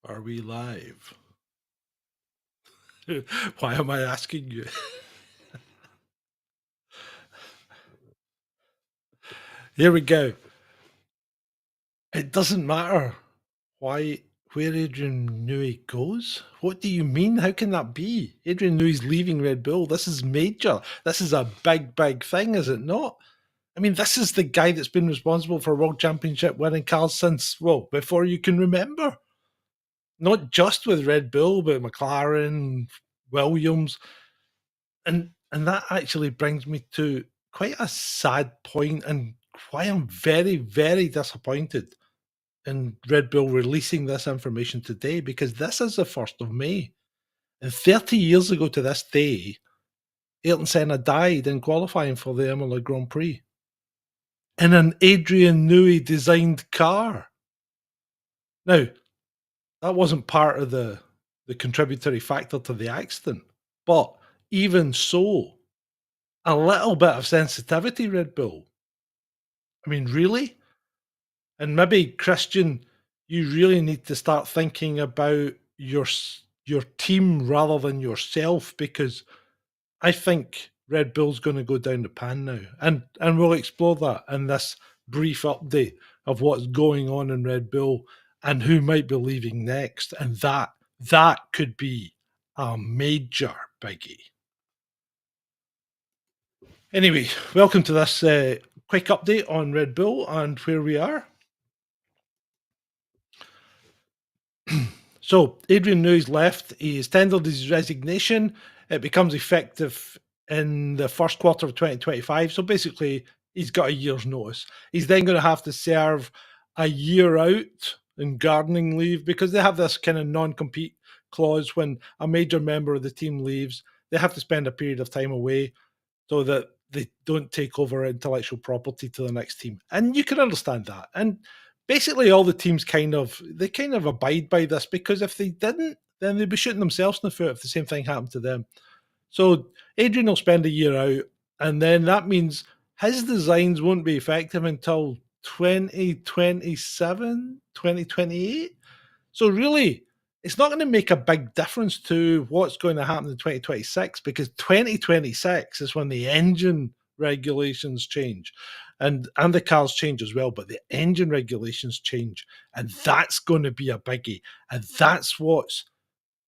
Are we live? Why am I asking you? Here we go. It doesn't matter why where Adrian Newey goes. What do you mean? How can that be? Adrian Newey's leaving Red Bull. This is major. This is a big, big thing, is it not? I mean, this is the guy that's been responsible for World Championship winning cars since, well, before you can remember. Not just with Red Bull, but McLaren, Williams. And that actually brings me to quite a sad point and why I'm very, very disappointed in Red Bull releasing this information today, because this is the 1st of May. And 30 years ago to this day, Ayrton Senna died in qualifying for the Imola Grand Prix in an Adrian Newey designed car. Now, that wasn't part of the contributory factor to the accident, but even so, a little bit of sensitivity, Red Bull. I mean, really? And maybe, Christian, you really need to start thinking about your team rather than yourself, because I think Red Bull's going to go down the pan now, and we'll explore that in this brief update of what's going on in Red Bull and who might be leaving next, and that could be a major biggie. Anyway, welcome to this quick update on Red Bull and where we are. So Adrian Newey's left. He's tendered his resignation. It becomes effective in the first quarter of 2025. So basically, he's got a year's notice. He's then going to have to serve a year out in gardening leave, because they have this kind of non-compete clause. When a major member of the team leaves, they have to spend a period of time away so that they don't take over intellectual property to the next team. And you can understand that. And basically all the teams kind of abide by this, because if they didn't, then they'd be shooting themselves in the foot if the same thing happened to them. So Adrian will spend a year out, and then that means his designs won't be effective until 2027, 2028. So really, it's not going to make a big difference to what's going to happen in 2026, because 2026 is when the engine regulations change, and the cars change as well, but the engine regulations change, and that's going to be a biggie, and that's what's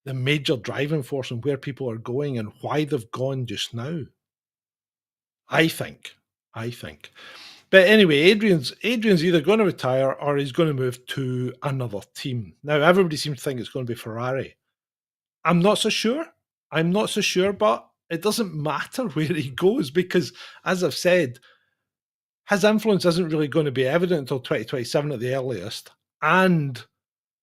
the major driving force and where people are going and why they've gone just now. I think. I think. But anyway, Adrian's either going to retire or he's going to move to another team. Now, everybody seems to think it's going to be Ferrari. I'm not so sure. I'm not so sure, but it doesn't matter where he goes, because, as I've said, his influence isn't really going to be evident until 2027 at the earliest. And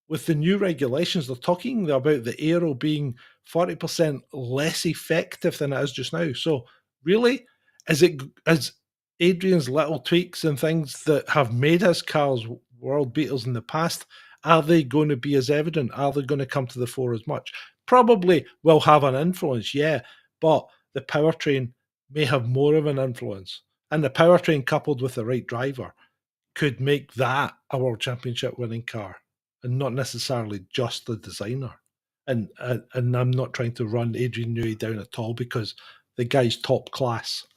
with the new regulations, they're talking about the aero being 40% less effective than it is just now. So, really, is Adrian's little tweaks and things that have made his cars world beaters in the past, are they going to be as evident? Are they going to come to the fore as much? Probably will have an influence, yeah, but the powertrain may have more of an influence. And the powertrain, coupled with the right driver, could make that a world championship winning car, and not necessarily just the designer. And I'm not trying to run Adrian Newey down at all, because the guy's top class.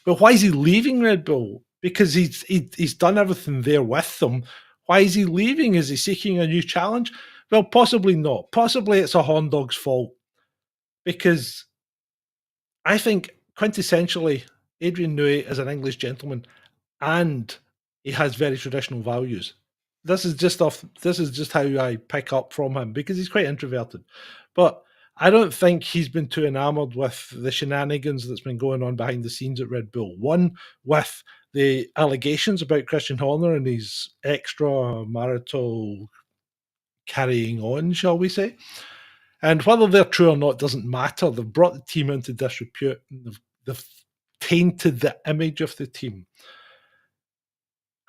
But why is he leaving Red Bull? Because he's done everything there with them. Why is he leaving? Is he seeking a new challenge? Well, possibly not. Possibly it's a horn dog's fault, because I think quintessentially Adrian Newey is an English gentleman, and he has very traditional values. This is just how I pick up from him, because he's quite introverted. But I don't think he's been too enamored with the shenanigans that's been going on behind the scenes at Red Bull. One, with the allegations about Christian Horner and his extramarital carrying on, shall we say. And whether they're true or not doesn't matter. They've brought the team into disrepute. They've tainted the image of the team.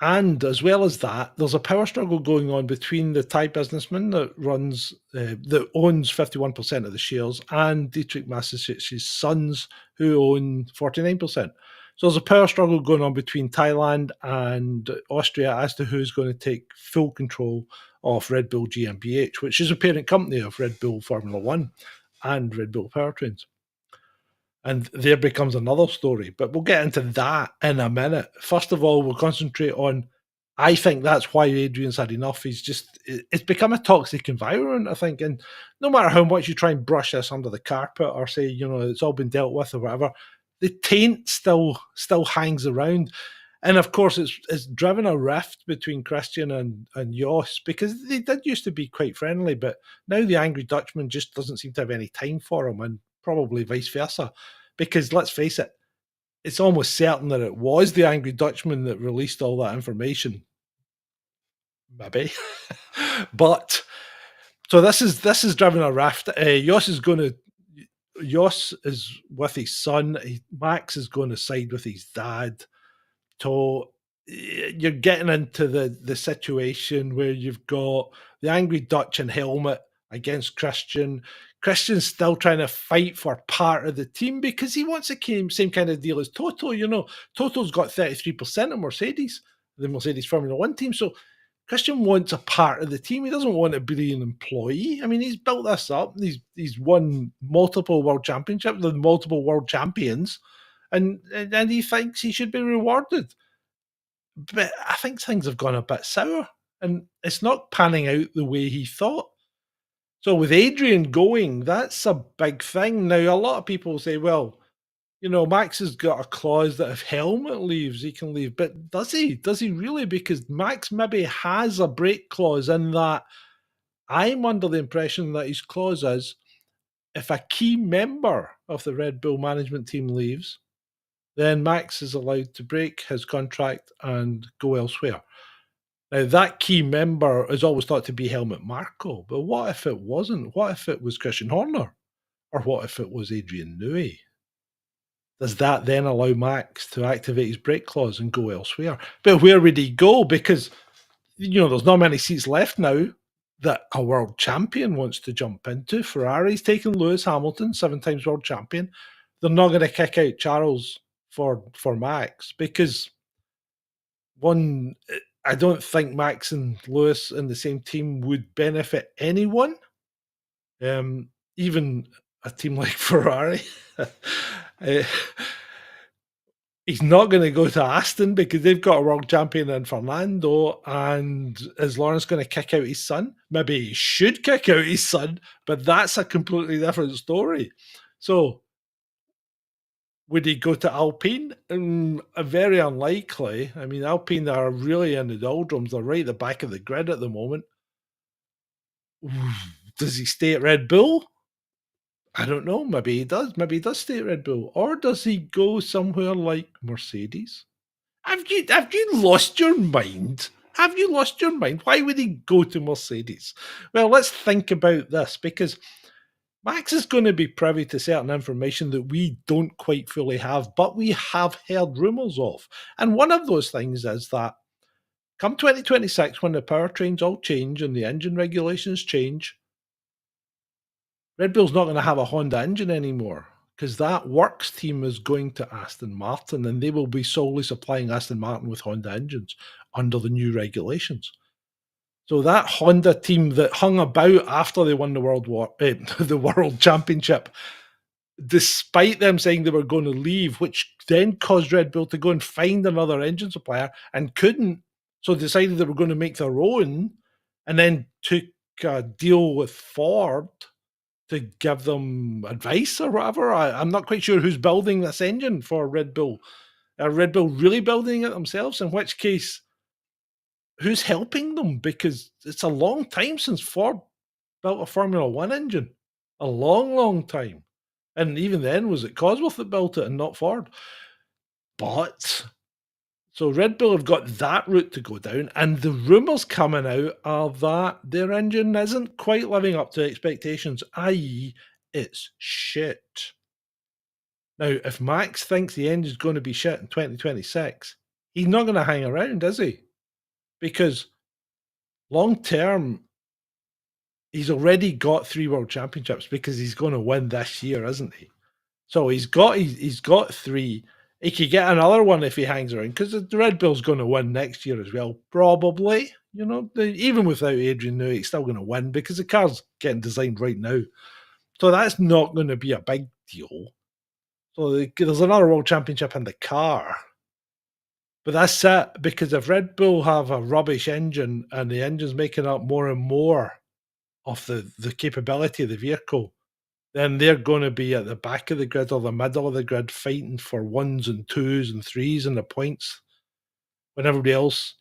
And as well as that, there's a power struggle going on between the Thai businessman that owns 51% of the shares, and Dietrich Mateschitz' sons, who own 49%. So there's a power struggle going on between Thailand and Austria as to who's going to take full control of Red Bull GmbH, which is a parent company of Red Bull Formula One and Red Bull Powertrains. And there becomes another story, but we'll get into that in a minute. First of all, we'll concentrate on. I think that's why Adrian's had enough. It's become a toxic environment, I think. And no matter how much you try and brush this under the carpet or say, it's all been dealt with or whatever, the taint still hangs around. And of course, it's driven a rift between Christian and Jos, because they did used to be quite friendly, but now the Angry Dutchman just doesn't seem to have any time for him, and probably vice versa. Because let's face it, it's almost certain that it was the Angry Dutchman that released all that information. Maybe. But so this is driven a rift. Jos is with his son. Max is going to side with his dad. So you're getting into the situation where you've got the Angry Dutch and Helmet against Christian. Christian's still trying to fight for part of the team because he wants the same kind of deal as Toto. Toto's got 33% of Mercedes, the Mercedes Formula One team. So Christian wants a part of the team. He doesn't want to be an employee. I mean, he's built this up. He's won multiple world championships with multiple world champions, and he thinks he should be rewarded. But I think things have gone a bit sour, and it's not panning out the way he thought. So with Adrian going, that's a big thing. Now, a lot of people say, well, Max has got a clause that if Helmet leaves, he can leave. But does he? Does he really? Because Max maybe has a break clause in that. I'm under the impression that his clause is, if a key member of the Red Bull management team leaves, then Max is allowed to break his contract and go elsewhere. Now, that key member is always thought to be Helmut Marko, but what if it wasn't? What if it was Christian Horner? Or what if it was Adrian Newey? Does that then allow Max to activate his break clause and go elsewhere? But where would he go? Because, there's not many seats left now that a world champion wants to jump into. Ferrari's taken Lewis Hamilton, 7 times world champion. They're not going to kick out Charles for Max because, one, I don't think Max and Lewis in the same team would benefit anyone, even a team like Ferrari. He's not going to go to Aston because they've got a world champion in Fernando, and is Lawrence going to kick out his son? Maybe he should kick out his son, but that's a completely different story. So would he go to Alpine? Very unlikely. I mean, Alpine are really in the doldrums. They're right at the back of the grid at the moment. Does he stay at Red Bull? I don't know. Maybe he does. Maybe he does stay at Red Bull. Or does he go somewhere like Mercedes? Have you lost your mind? Have you lost your mind? Why would he go to Mercedes? Well, let's think about this, because Max is going to be privy to certain information that we don't quite fully have, but we have heard rumours of. And one of those things is that come 2026, when the powertrains all change and the engine regulations change, Red Bull's not going to have a Honda engine anymore, because that works team is going to Aston Martin, and they will be solely supplying Aston Martin with Honda engines under the new regulations. So that Honda team that hung about after they won the World Championship, despite them saying they were going to leave, which then caused Red Bull to go and find another engine supplier and couldn't, so decided they were going to make their own, and then took a deal with Ford to give them advice or whatever. I'm not quite sure who's building this engine for Red Bull. Are Red Bull really building it themselves? In which case, who's helping them? Because it's a long time since Ford built a Formula One engine. A long, long time. And even then, was it Cosworth that built it and not Ford? But, so Red Bull have got that route to go down, and the rumours coming out are that their engine isn't quite living up to expectations, i.e. it's shit. Now, if Max thinks the engine's going to be shit in 2026, he's not going to hang around, is he? Because long term, he's already got 3 world championships because he's going to win this year, isn't he? So he's got 3. He could get another one if he hangs around, because the Red Bull's going to win next year as well, probably. Even without Adrian Newey, he's still going to win because the car's getting designed right now. So that's not going to be a big deal. So there's another World Championship in the car. But that's it, because if Red Bull have a rubbish engine and the engine's making up more and more of the capability of the vehicle, then they're going to be at the back of the grid or the middle of the grid fighting for ones and twos and threes in the points when everybody else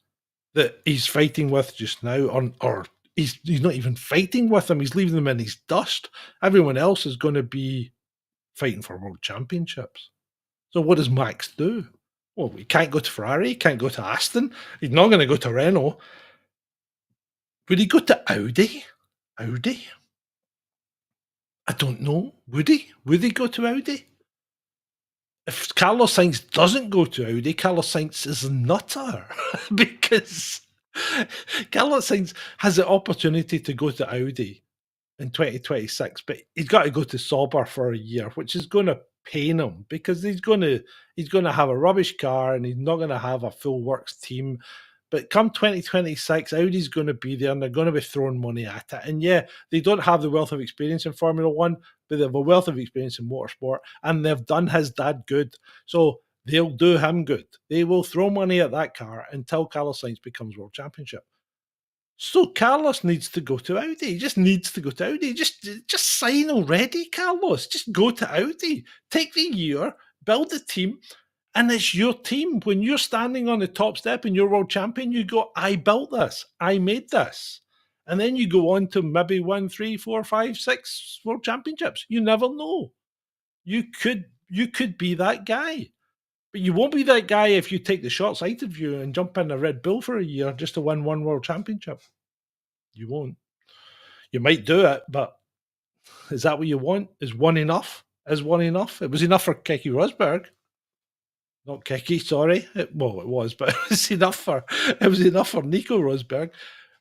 that he's fighting with just now, or he's not even fighting with them, he's leaving them in his dust. Everyone else is going to be fighting for world championships. So what does Max do? Well, he can't go to Ferrari, he can't go to Aston, he's not going to go to Renault. Would he go to Audi? Audi? I don't know. Would he? Would he go to Audi? If Carlos Sainz doesn't go to Audi, Carlos Sainz is a nutter because Carlos Sainz has the opportunity to go to Audi in 2026, but he's got to go to Sauber for a year, which is going to pain him because he's going to have a rubbish car and he's not going to have a full works team. But come 2026, Audi's going to be there and they're going to be throwing money at it. And yeah, they don't have the wealth of experience in Formula One, but they have a wealth of experience in motorsport and they've done his dad good. So they'll do him good. They will throw money at that car until Carlos Sainz becomes world championship. So Carlos needs to go to Audi. He just needs to go to Audi. Just sign already, Carlos. Just go to Audi. Take the year, build the team, and it's your team. When you're standing on the top step and you're world champion, you go, I built this. I made this. And then you go on to maybe 1, 3, 4, 5, 6 world championships. You never know. You could be that guy. But you won't be that guy if you take the short sighted view and jump in a Red Bull for a year just to win one world championship. You won't. You might do it, but is that what you want? Is one enough? Is one enough? It was enough for Keke Rosberg. Not Keke, sorry. It was, but it was enough for Nico Rosberg.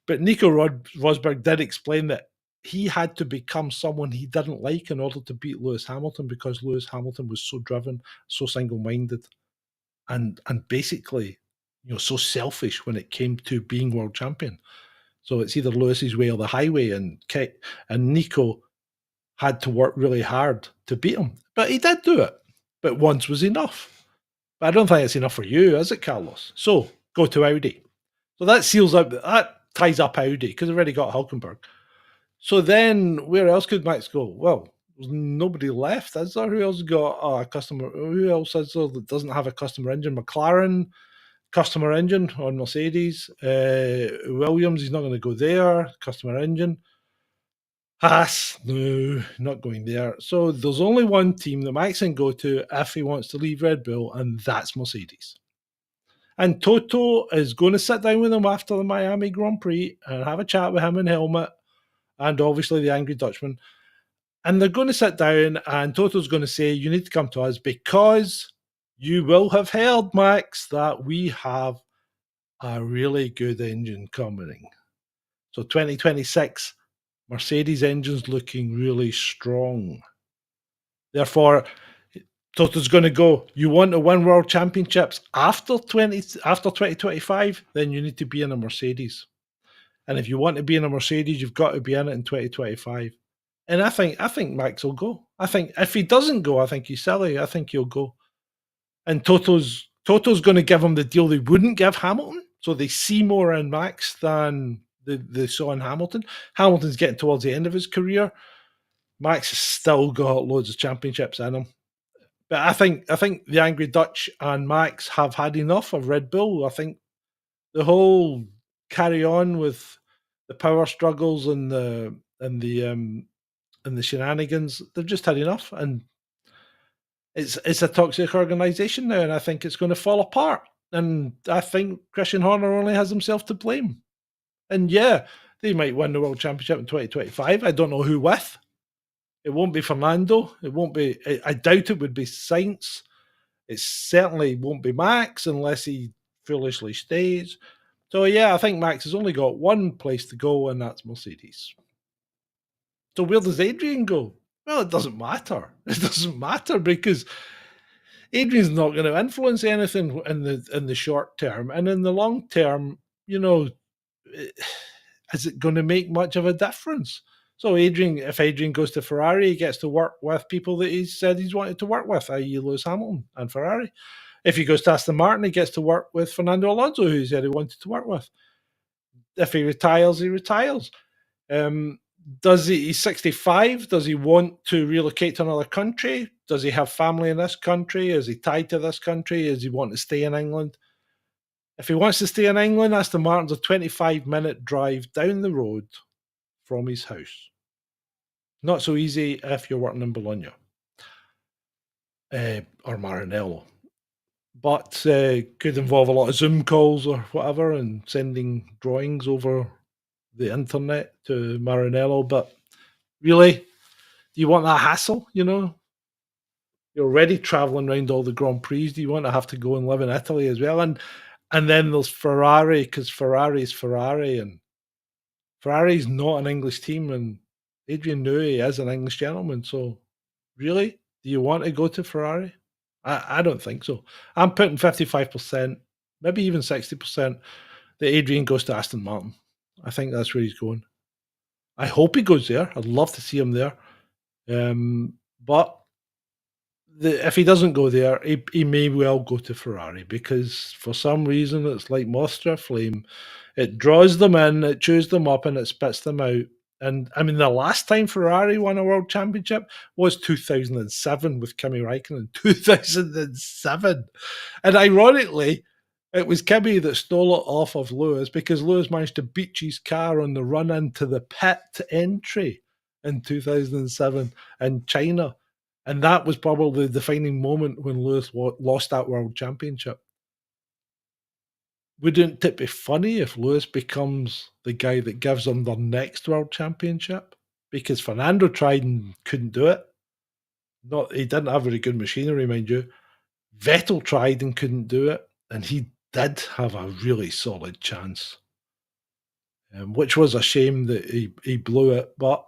But Nico Rosberg did explain that he had to become someone he didn't like in order to beat Lewis Hamilton because Lewis Hamilton was so driven, so single-minded, and basically, so selfish when it came to being world champion. So it's either Lewis's way or the highway, and Nico had to work really hard to beat him. But he did do it. But once was enough. But I don't think it's enough for you, is it, Carlos? So go to Audi. So that ties up Audi because they've already got Hulkenberg. So then where else could Max go? Well, there's nobody left, is there? Who else got a customer? Who else is there that doesn't have a customer engine? McLaren, customer engine on Mercedes. Williams, he's not going to go there. Customer engine. Haas, no, not going there. So there's only one team that Max can go to if he wants to leave Red Bull, and that's Mercedes. And Toto is going to sit down with him after the Miami Grand Prix and have a chat with him in helmet, and obviously the Angry Dutchman. And they're going to sit down, and Toto's going to say, you need to come to us because you will have heard, Max, that we have a really good engine coming. So 2026, Mercedes engine's looking really strong. Therefore, Toto's going to go, you want to win world championships after 2025, then you need to be in a Mercedes. And if you want to be in a Mercedes, you've got to be in it in 2025. And I think Max will go. I think if he doesn't go, I think he's silly. I think he'll go. And Toto's going to give him the deal they wouldn't give Hamilton. So they see more in Max than they saw in Hamilton. Hamilton's getting towards the end of his career. Max has still got loads of championships in him. But I think the Angry Dutch and Max have had enough of Red Bull. I think the whole carry on with the power struggles and the shenanigans, they've just had enough. And it's a toxic organization now, and I think it's going to fall apart. And I think Christian Horner only has himself to blame. And yeah, they might win the World Championship in 2025. I don't know who with. It won't be Fernando. It won't be. I doubt it would be Sainz. It certainly won't be Max unless he foolishly stays. So yeah, I think Max has only got one place to go, and that's Mercedes. So where does Adrian go? Well, it doesn't matter. It doesn't matter because Adrian's not going to influence anything in the short term, and in the long term, is it going to make much of a difference? So if Adrian goes to Ferrari, he gets to work with people that he said he's wanted to work with, i.e. Lewis Hamilton and Ferrari. If he goes to Aston Martin, he gets to work with Fernando Alonso, who he said he wanted to work with. If he retires, he retires. He's 65? Does he want to relocate to another country? Does he have family in this country? Is he tied to this country? Does he want to stay in England? If he wants to stay in England, Aston Martin's a 25-minute drive down the road from his house. Not so easy if you're working in Bologna or Maranello. But could involve a lot of Zoom calls or whatever and sending drawings over the internet to Maranello. But really, do you want that hassle? You're already traveling around all the Grand Prix. Do you want to have to go and live in Italy as well? And then there's Ferrari, because Ferrari's Ferrari, and Ferrari's not an English team, and Adrian Newey is an English gentleman. So, really, do you want to go to Ferrari? I don't think so. I'm putting 55%, maybe even 60%, that Adrian goes to Aston Martin. I think that's where he's going. I hope he goes there. I'd love to see him there. But if he doesn't go there, he may well go to Ferrari, because for some reason it's like moths to a flame. It draws them in, it chews them up, and it spits them out. And I mean, the last time Ferrari won a world championship was 2007 with Kimi Räikkönen. 2007. And ironically, it was Kimi that stole it off of Lewis, because Lewis managed to beat his car on the run into the pit entry in 2007 in China. And that was probably the defining moment when Lewis lost that world championship. Wouldn't it be funny if Lewis becomes the guy that gives them their next world championship? Because Fernando tried and couldn't do it. He didn't have very good machinery, mind you. Vettel tried and couldn't do it, and he did have a really solid chance, which was a shame that he blew it. But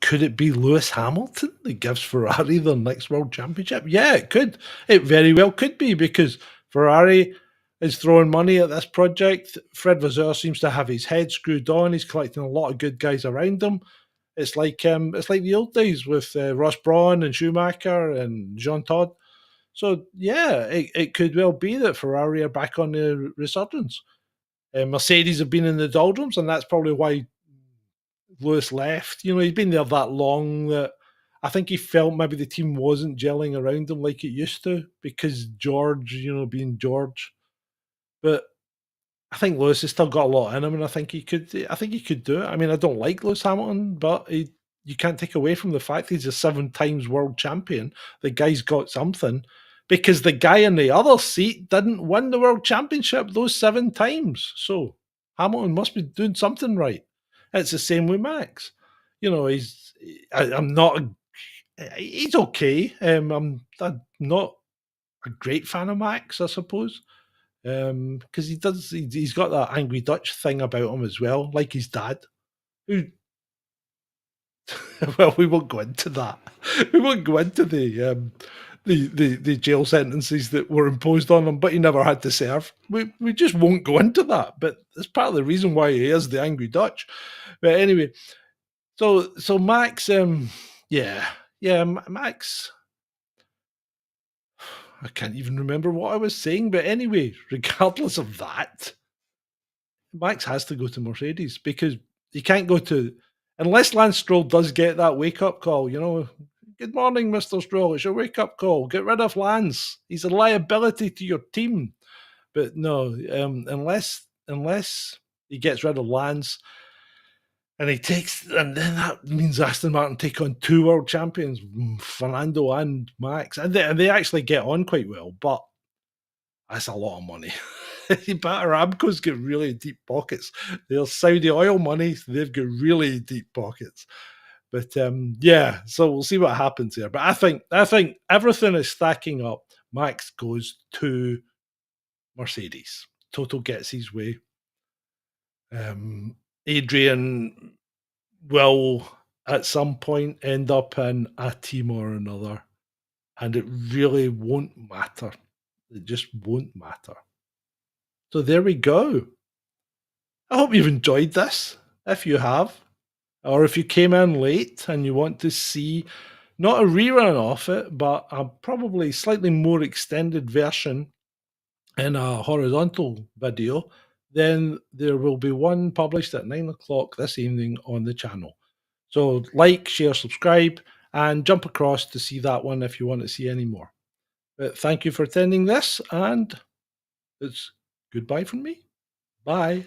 could it be Lewis Hamilton that gives Ferrari their next world championship? Yeah, it could. It very well could be, because Ferrari is throwing money at this project. Fred Vasseur seems to have his head screwed on. He's collecting a lot of good guys around him. It's like the old days with Ross Brawn and Schumacher and Jean Todt. So yeah, it could well be that Ferrari are back on the resurgence. Mercedes have been in the doldrums, and that's probably why Lewis left. He's been there that long that I think he felt maybe the team wasn't gelling around him like it used to, because George, being George. But I think Lewis has still got a lot in him, and I think he could do it. I mean, I don't like Lewis Hamilton, but you can't take away from the fact he's a 7 times world champion. The guy's got something, because the guy in the other seat didn't win the world championship those 7 times. So Hamilton must be doing something right. It's the same with Max. He's okay. I'm not a great fan of Max, I suppose. Because he's got that angry Dutch thing about him as well, like his dad. Who, well, we won't go into that. We won't go into the jail sentences that were imposed on him, but he never had to serve. We just won't go into that. But it's part of the reason why he is the angry Dutch. But anyway, so Max, Max. I can't even remember what I was saying, but anyway, regardless of that, Max has to go to Mercedes, because he can't go to, unless Lance Stroll does get that wake-up call, good morning, Mr. Stroll, it's your wake-up call, get rid of Lance, he's a liability to your team. But no, unless he gets rid of Lance, and then that means Aston Martin take on 2 world champions, Fernando and Max, and they actually get on quite well, but that's a lot of money. But Aramco's got really deep pockets. There's Saudi oil money, they've got really deep pockets. But so we'll see what happens there. But I think everything is stacking up. Max goes to Mercedes. Toto gets his way. Adrian will at some point end up in a team or another, and it really won't matter. It just won't matter. So there we go. I hope you've enjoyed this. If you have, or if you came in late and you want to see not a rerun of it, but a probably slightly more extended version in a horizontal video, then there will be one published at 9 o'clock this evening on the channel. So like, share, subscribe, and jump across to see that one if you want to see any more. But thank you for attending this, and it's goodbye from me. Bye.